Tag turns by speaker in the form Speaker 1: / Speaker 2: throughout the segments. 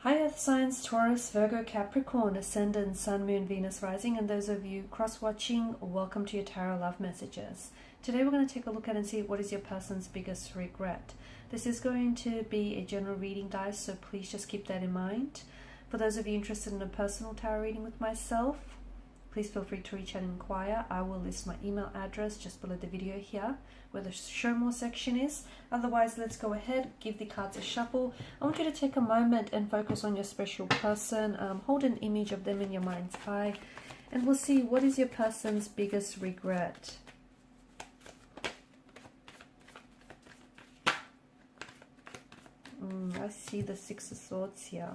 Speaker 1: Hi Earth signs, Taurus, Virgo, Capricorn, Ascendant, Sun, Moon, Venus, Rising, and those of you cross-watching, welcome to your Tarot Love Messages. Today we're going to take a look at and see what is your person's biggest regret. This is going to be a general reading, guys, so please just keep that in mind. For those of you interested in a personal tarot reading with myself, please feel free to reach out and inquire. I will list my email address just below the video here, where the show more section is. Otherwise, let's go ahead, give the cards a shuffle. I want you to take a moment and focus on your special person. Hold an image of them in your mind's eye, and we'll see what is your person's biggest regret. I see the Six of Swords here.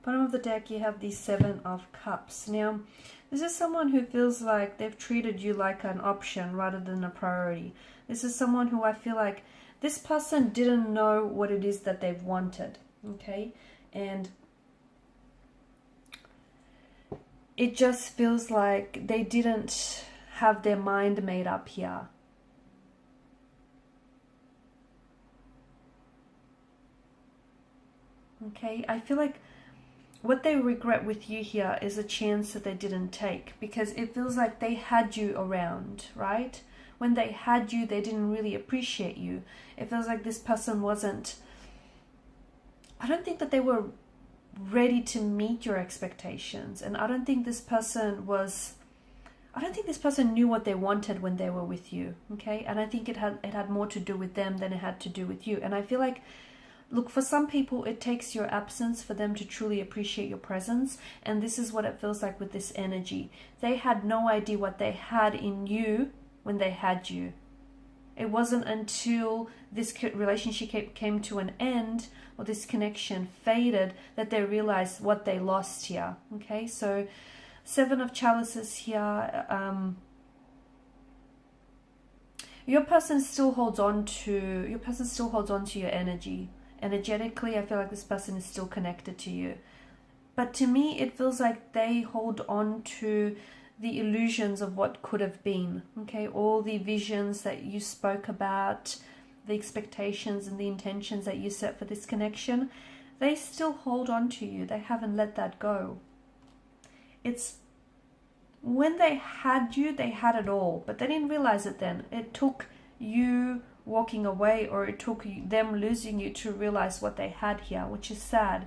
Speaker 1: Bottom of the deck, you have the Seven of Cups. Now, this is someone who feels like they've treated you like an option rather than a priority. This is someone who I feel like this person didn't know what it is that they've wanted, okay? And it just feels like they didn't have their mind made up here. Okay, I feel like what they regret with you here is a chance that they didn't take, because it feels like they had you around, right? When they had you, they didn't really appreciate you. It feels like this person wasn't, I don't think that they were ready to meet your expectations. And I don't think this person knew what they wanted when they were with you, okay? And I think it had more to do with them than it had to do with you. And I feel like, look, for some people, it takes your absence for them to truly appreciate your presence. And this is what it feels like with this energy. They had no idea what they had in you when they had you. It wasn't until this relationship came to an end, or this connection faded, that they realized what they lost here. Okay, so Seven of Chalices here. Your person still holds on to your energy. Energetically, I feel like this person is still connected to you. But to me, it feels like they hold on to the illusions of what could have been. Okay, all the visions that you spoke about, the expectations and the intentions that you set for this connection, they still hold on to you. They haven't let that go. It's when they had you, they had it all, but they didn't realize it then. It took you walking away, or it took them losing you to realize what they had here, which is sad.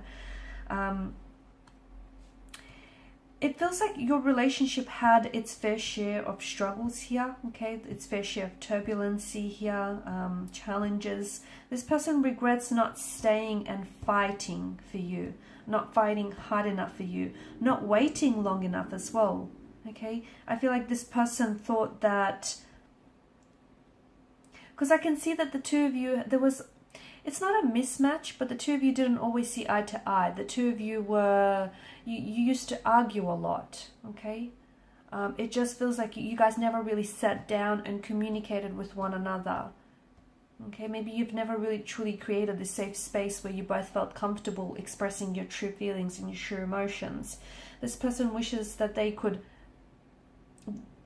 Speaker 1: It feels like your relationship had its fair share of struggles here, okay? Its fair share of turbulency here, challenges. This person regrets not staying and fighting for you, not fighting hard enough for you, not waiting long enough as well, okay? I feel like this person thought that, because I can see that the two of you, it's not a mismatch, but the two of you didn't always see eye to eye. The two of you you used to argue a lot, okay? It just feels like you guys never really sat down and communicated with one another, okay? Maybe you've never really truly created this safe space where you both felt comfortable expressing your true feelings and your true emotions. This person wishes that they could,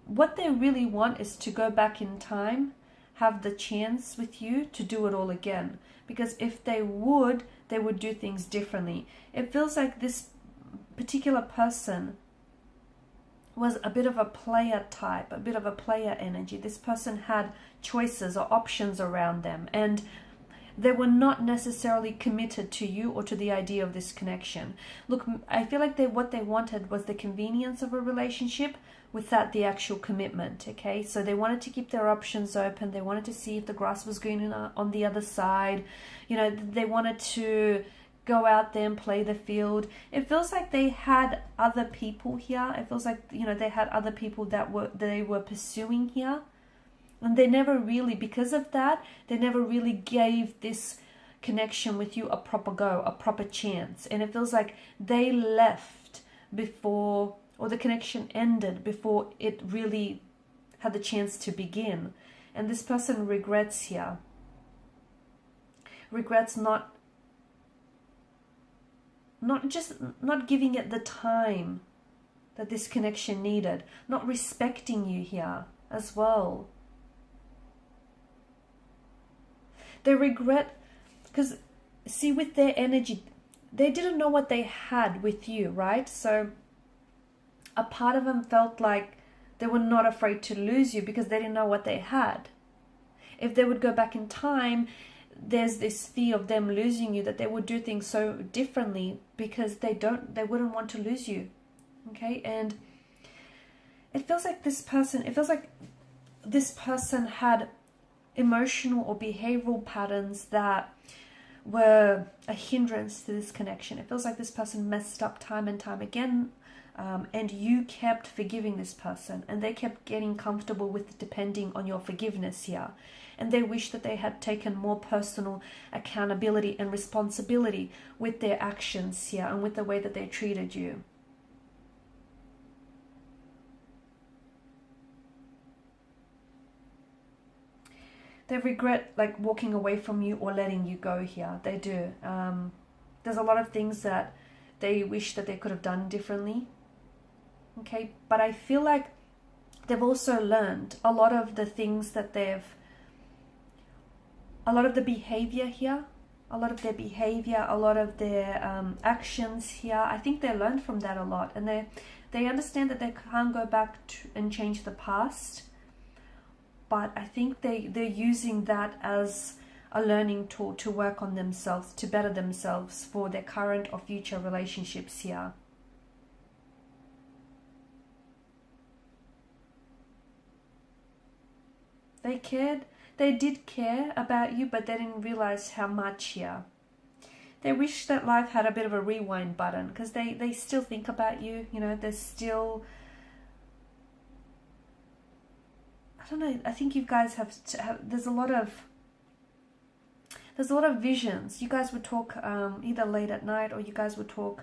Speaker 1: what they really want is to go back in time, have the chance with you to do it all again. Because if they would do things differently. It feels like this particular person was a bit of a player type, a bit of a player energy. This person had choices or options around them, and they were not necessarily committed to you or to the idea of this connection. Look, I feel like what they wanted was the convenience of a relationship without the actual commitment, okay? So they wanted to keep their options open. They wanted to see if the grass was green on the other side. You know, they wanted to go out there and play the field. It feels like they had other people here. It feels like, you know, they had other people that they were pursuing here. And they never really, because of that, they never really gave this connection with you a proper go, a proper chance. And it feels like they left before, or the connection ended before it really had the chance to begin. And this person regrets here. Regrets not giving it the time that this connection needed. Not respecting you here as well. They regret, because see, with their energy, they didn't know what they had with you, right? So a part of them felt like they were not afraid to lose you because they didn't know what they had. If they would go back in time, there's this fear of them losing you, that they would do things so differently because they wouldn't want to lose you. Okay? And it feels like this person had emotional or behavioral patterns that were a hindrance to this connection. It feels like this person messed up time and time again, and you kept forgiving this person, and they kept getting comfortable with depending on your forgiveness here. And they wish that they had taken more personal accountability and responsibility with their actions here and with the way that they treated you. They regret like walking away from you or letting you go here. They do. There's a lot of things that they wish that they could have done differently. Okay, but I feel like they've also learned a lot of the things that a lot of the behavior here, a lot of their behavior, a lot of their actions here. I think they learned from that a lot, and they understand that they can't go back and change the past. But I think they're using that as a learning tool to work on themselves, to better themselves for their current or future relationships here. They did care about you, but they didn't realize how much here. They wish that life had a bit of a rewind button, because they still think about you, you know, they're still... I don't know, I think you guys have there's a lot of visions. You guys would talk either late at night, or you guys would talk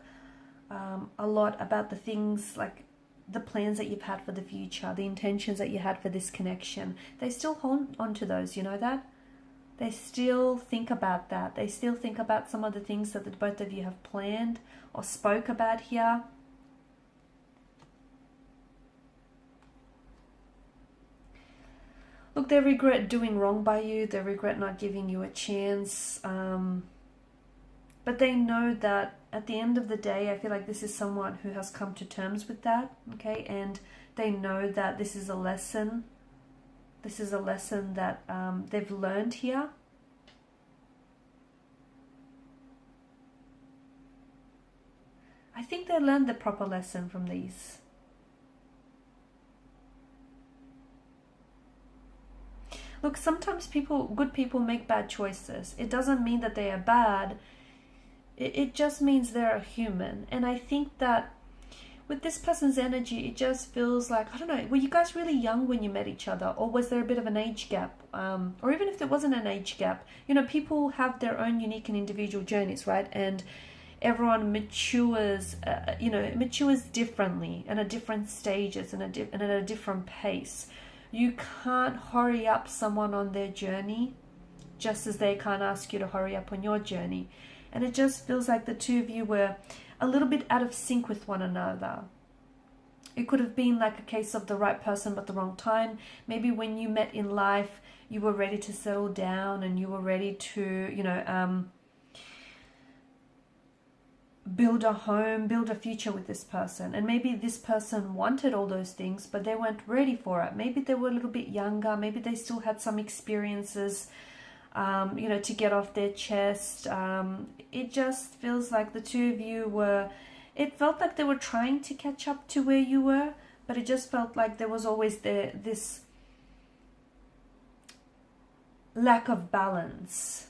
Speaker 1: a lot about the things, like the plans that you've had for the future, the intentions that you had for this connection. They still hold on to those, you know that? They still think about that. They still think about some of the things that the both of you have planned or spoke about here. Look, they regret doing wrong by you. They regret not giving you a chance. But they know that at the end of the day, I feel like this is someone who has come to terms with that. Okay, and they know that this is a lesson. This is a lesson that they've learned here. I think they learned the proper lesson from these. Look, sometimes good people make bad choices. It doesn't mean that they are bad. It just means they're a human. And I think that with this person's energy, it just feels like, I don't know, were you guys really young when you met each other? Or was there a bit of an age gap? Or even if there wasn't an age gap, you know, people have their own unique and individual journeys, right? And everyone matures, matures differently and at different stages and at a different pace. You can't hurry up someone on their journey, just as they can't ask you to hurry up on your journey. And it just feels like the two of you were a little bit out of sync with one another. It could have been like a case of the right person but the wrong time. Maybe when you met in life, you were ready to settle down and you were ready to, build a home, build a future with this person. And maybe this person wanted all those things, but they weren't ready for it. Maybe they were a little bit younger. Maybe they still had some experiences you know, to get off their chest. It just feels like the two of you were, it felt like they were trying to catch up to where you were, but it just felt like there was always this lack of balance.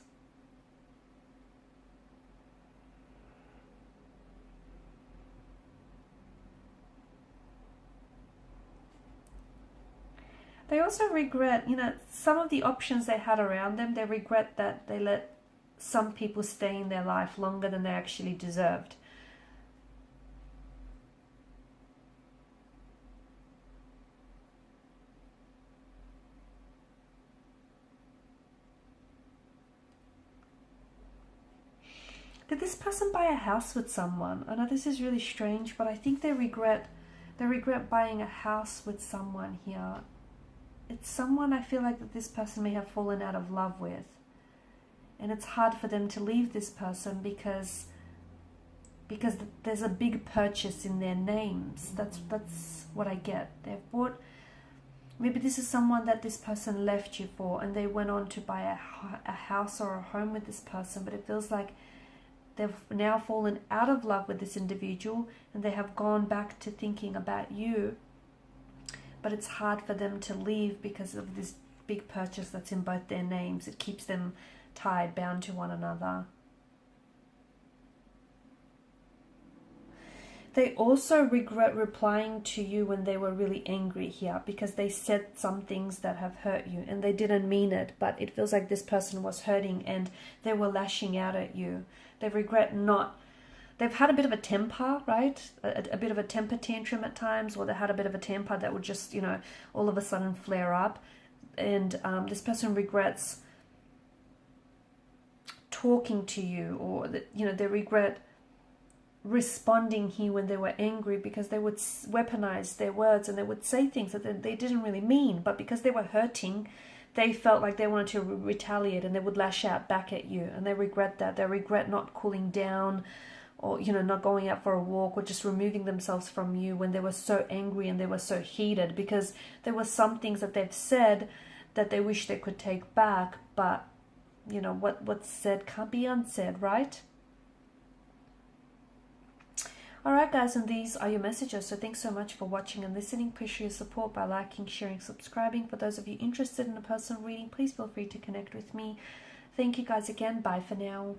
Speaker 1: They also regret, you know, some of the options they had around them. They regret that they let some people stay in their life longer than they actually deserved. Did this person buy a house with someone? I know this is really strange, but I think they regret buying a house with someone here. It's someone I feel like that this person may have fallen out of love with. And it's hard for them to leave this person because there's a big purchase in their names. That's what I get. They've bought, maybe this is someone that this person left you for, and they went on to buy a house or a home with this person, but it feels like they've now fallen out of love with this individual and they have gone back to thinking about you. But it's hard for them to leave because of this big purchase that's in both their names. It keeps them tied, bound to one another. They also regret replying to you when they were really angry here, because they said some things that have hurt you and they didn't mean it, but it feels like this person was hurting and they were lashing out at you. They regret not... They've had a bit of a temper, right? A bit of a temper tantrum at times, or they had a bit of a temper that would just, you know, all of a sudden flare up. And this person regrets talking to you, or, you know, they regret responding here when they were angry, because they would weaponize their words and they would say things that they didn't really mean, but because they were hurting, they felt like they wanted to retaliate and they would lash out back at you, and they regret that. They regret not cooling down, or, you know, not going out for a walk, or just removing themselves from you when they were so angry and they were so heated, because there were some things that they've said that they wish they could take back, but, you know, what's said can't be unsaid, right? Alright guys, and these are your messages. So thanks so much for watching and listening. Please show your support by liking, sharing, subscribing. For those of you interested in a personal reading, please feel free to connect with me. Thank you guys again. Bye for now.